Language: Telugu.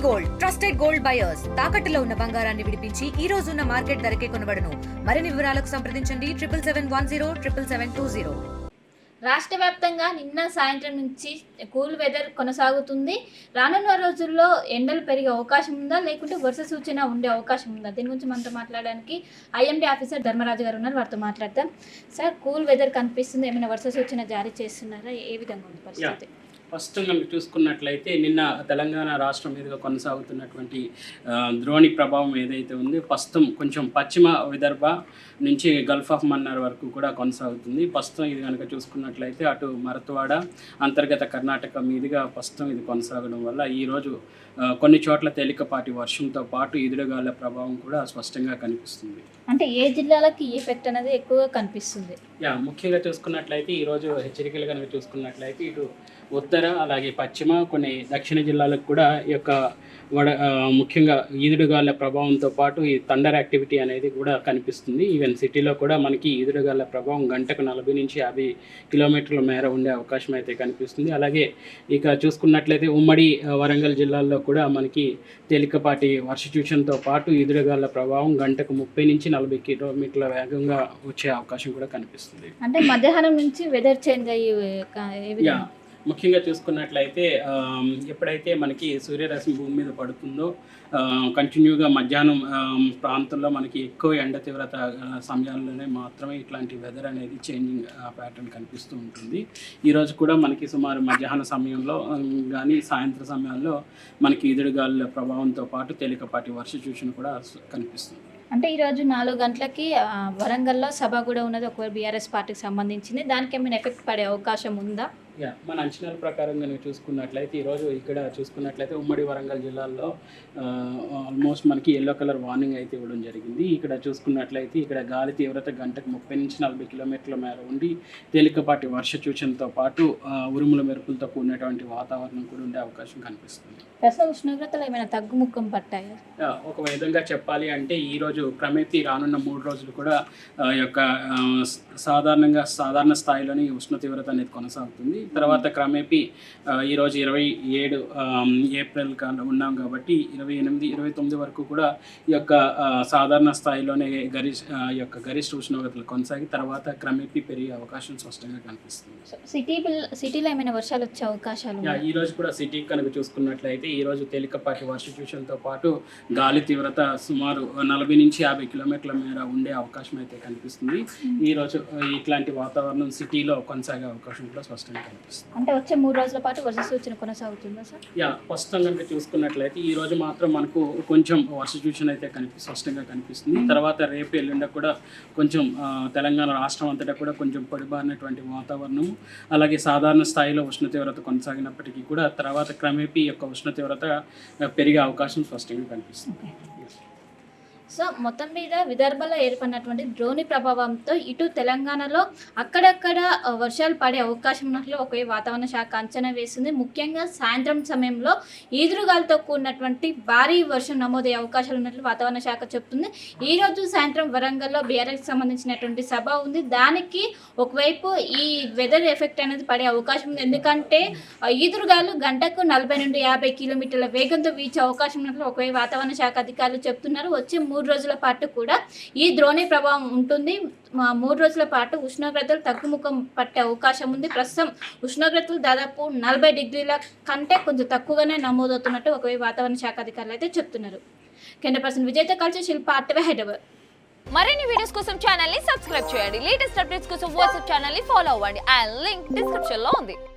గోల్డ్ ట్రస్టెడ్ గోల్డ్ బయర్స్ తాకట్టులో ఉన్న బంగారాన్ని విడిపించి ఈ రోజు ఉన్న మార్కెట్ ధరకే కొనబడును. మరిన్ని వివరాలకు సంప్రదించండి 77107720. రాష్ట్ర వ్యాప్తంగా నిన్న సాయంత్రం నుంచి కూల్ వెదర్ కొనసాగుతుంది. రానున్న రోజుల్లో ఎండలు పెరిగే అవకాశం ఉందా, లేకుంటే వర్ష సూచన ఉండే అవకాశం ఉందా? దీని గురించి మనతో మాట్లాడడానికి ఐఎండీ ఆఫీసర్ ధర్మరాజు గారు ఉన్నారు, వారితో మాట్లాడతాం. సార్, కూల్ వెదర్ కనిపిస్తుంది, ఏమైనా వర్ష సూచన జారీ చేస్తున్నారా? ఏ విధంగా ఉంది పరిస్థితి? ఫస్ట్ కనుక చూసుకున్నట్లయితే నిన్న తెలంగాణ రాష్ట్రం మీదుగా కొనసాగుతున్నటువంటి ద్రోణి ప్రభావం ఏదైతే ఉందో ప్రస్తుతం కొంచెం పశ్చిమ విదర్భ నుంచి గల్ఫ్ ఆఫ్ మన్నార్ వరకు కూడా కొనసాగుతుంది. ప్రస్తుతం ఇది కనుక చూసుకున్నట్లయితే అటు మరత్వాడ అంతర్గత కర్ణాటక మీదుగా ప్రస్తుతం ఇది కొనసాగడం వల్ల ఈరోజు కొన్ని చోట్ల తేలికపాటి వర్షంతో పాటు ఈదురుగాలుల ప్రభావం కూడా స్పష్టంగా కనిపిస్తుంది. అంటే ఏ జిల్లాలకి ఈ ఎఫెక్ట్ అనేది ఎక్కువగా కనిపిస్తుంది? ముఖ్యంగా చూసుకున్నట్లయితే ఈరోజు హెచ్చరికలు కనుక చూసుకున్నట్లయితే ఇటు ఉత్తర అలాగే పశ్చిమ కొన్ని దక్షిణ జిల్లాలకు కూడా ఈ యొక్క ముఖ్యంగా ఈదురుగాలుల ప్రభావంతో పాటు ఈ థండర్ యాక్టివిటీ అనేది కూడా కనిపిస్తుంది. ఈవెన్ సిటీలో కూడా మనకి ఈదురుగాలుల ప్రభావం గంటకు 40 నుంచి 50 కిలోమీటర్ల మేర ఉండే అవకాశం అయితే కనిపిస్తుంది. అలాగే ఇక చూసుకున్నట్లయితే ఉమ్మడి వరంగల్ జిల్లాల్లో కూడా మనకి తేలికపాటి వర్ష సూచనతో పాటు ఈదురుగాలుల ప్రభావం గంటకు 30 నుంచి 40 కిలోమీటర్ల వేగంగా వచ్చే అవకాశం కూడా కనిపిస్తుంది. అంటే మధ్యాహ్నం నుంచి వెదర్ చేంజ్ అయ్యే ముఖ్యంగా చూసుకున్నట్లయితే ఎప్పుడైతే మనకి సూర్యరశ్మి భూమి మీద పడుతుందో కంటిన్యూగా మధ్యాహ్నం ప్రాంతంలో మనకి ఎక్కువ ఎండ తీవ్రత సమయాల్లోనే మాత్రమే ఇట్లాంటి వెదర్ అనేది చేంజింగ్ ప్యాటర్న్ కనిపిస్తూ ఉంటుంది. ఈరోజు కూడా మనకి సుమారు మధ్యాహ్న సమయంలో కానీ సాయంత్రం సమయాల్లో మనకి ఈదురుగాలుల ప్రభావంతో పాటు తేలికపాటి వర్ష సూచన కూడా కనిపిస్తుంది. అంటే ఈరోజు 4 గంటలకి వరంగల్లో సభ కూడా ఉన్నది, ఒకవేళ బీఆర్ఎస్ పార్టీకి సంబంధించింది. దానికి ఏమైనా ఎఫెక్ట్ పడే అవకాశం ఉందా? మన అంచనాల ప్రకారం కనుక చూసుకున్నట్లయితే ఈరోజు ఇక్కడ చూసుకున్నట్లయితే ఉమ్మడి వరంగల్ జిల్లాల్లో ఆల్మోస్ట్ మనకి ఎల్లో కలర్ వార్నింగ్ అయితే ఇవ్వడం జరిగింది. ఇక్కడ చూసుకున్నట్లయితే ఇక్కడ గాలి తీవ్రత గంటకు 30 నుంచి 40 కిలోమీటర్ల మేర ఉండి తేలికపాటి వర్ష సూచనతో పాటు ఉరుముల మెరుపులతో కూడినటువంటి వాతావరణం కూడా ఉండే అవకాశం కనిపిస్తుంది. ప్రస్తుతం ఉష్ణోగ్రతలు ఏమైనా తగ్గుముఖం పట్టాయా? ఒక విధంగా చెప్పాలి అంటే ఈరోజు క్రమేపీ రానున్న 3 రోజులు కూడా యొక్క సాధారణ స్థాయిలోని ఉష్ణ తీవ్రత అనేది కొనసాగుతుంది. తర్వాత క్రమేపీ ఈరోజు 27 ఏప్రిల్ ఉన్నాం కాబట్టి 28, 29 వరకు కూడా ఈ యొక్క సాధారణ స్థాయిలోనే గరిష్ట ఉష్ణోగ్రతలు కొనసాగి తర్వాత క్రమేపీ పెరిగే అవకాశం స్పష్టంగా కనిపిస్తుంది. సిటీలో ఏమైనా వర్షాలు వచ్చే అవకాశాలు? ఈ రోజు కూడా సిటీ కనుక చూసుకున్నట్లయితే ఈ రోజు తేలికపాటి వర్ష సూచనతో పాటు గాలి తీవ్రత సుమారు 40 నుంచి 50 కిలోమీటర్ల మేర ఉండే అవకాశం అయితే కనిపిస్తుంది. ఈ రోజు ఇట్లాంటి వాతావరణం సిటీలో కొనసాగే అవకాశం కూడా స్పష్టంగా కనిపిస్తుంది. అంటే వచ్చే 3 రోజుల పాటు వర్ష సూచన కొనసాగుతుందా సార్? ప్రస్తుతం కనుక చూసుకున్నట్లయితే ఈ రోజు మాత్రం మనకు కొంచెం వర్ష సూచన అయితే స్పష్టంగా కనిపిస్తుంది. తర్వాత రేపు ఎల్లుండ కూడా కొంచెం తెలంగాణ రాష్ట్రం అంతటా కూడా కొంచెం పొడిబారినటువంటి వాతావరణం అలాగే సాధారణ స్థాయిలో ఉష్ణ తీవ్రత కొనసాగినప్పటికీ కూడా తర్వాత క్రమేపీ యొక్క ఉష్ణ తీవ్రత పెరిగే అవకాశం స్పష్టంగా కనిపిస్తుంది. సో మొత్తం మీద విదర్భలో ఏర్పడినటువంటి ద్రోణి ప్రభావంతో ఇటు తెలంగాణలో అక్కడక్కడ వర్షాలు పడే అవకాశం ఉన్నట్లు ఒక వాతావరణ శాఖ అంచనా వేసింది. ముఖ్యంగా సాయంత్రం సమయంలో ఈదురుగాలతో కూడినటువంటి భారీ వర్షం నమోదయ్యే అవకాశాలు ఉన్నట్లు వాతావరణ శాఖ చెప్తుంది. ఈరోజు సాయంత్రం వరంగల్లో బీఆర్ఎస్కి సంబంధించినటువంటి సభ ఉంది. దానికి ఒకవైపు ఈ వెదర్ ఎఫెక్ట్ అనేది పడే అవకాశం ఉంది. ఎందుకంటే ఈదురుగాలు గంటకు 40 నుండి 50 కిలోమీటర్ల వేగంతో వీచే అవకాశం ఉన్నట్లు ఒకవైపు వాతావరణ శాఖ అధికారులు చెప్తున్నారు. వచ్చే 3 రోజుల పాటు కూడా ఈ ద్రోణి ప్రభావం ఉంటుంది. 3 రోజుల పాటు ఉష్ణోగ్రతలు తగ్గుముఖం పట్టే అవకాశం ఉంది. ప్రస్తుతం ఉష్ణోగ్రతలు దాదాపు 40 డిగ్రీల కంటే కొంచెం తక్కువగానే నమోదవుతున్నట్టు ఒకవైపు వాతావరణ శాఖ అధికారులు అయితే చెప్తున్నారు. కెమెరా పర్సన్ విజయ్తో కలిసి శిల్ప ఆర్టీవీ హైదరాబాద్. మరిన్ని వీడియోస్ కోసం ఛానల్ ని సబ్స్క్రైబ్ చేయండి. లేటెస్ట్ అప్డేట్స్ కోసం వాట్సాప్ ఛానల్ ని ఫాలో అవ్వండి. ఆ లింక్ డిస్క్రిప్షన్ లో ఉంది.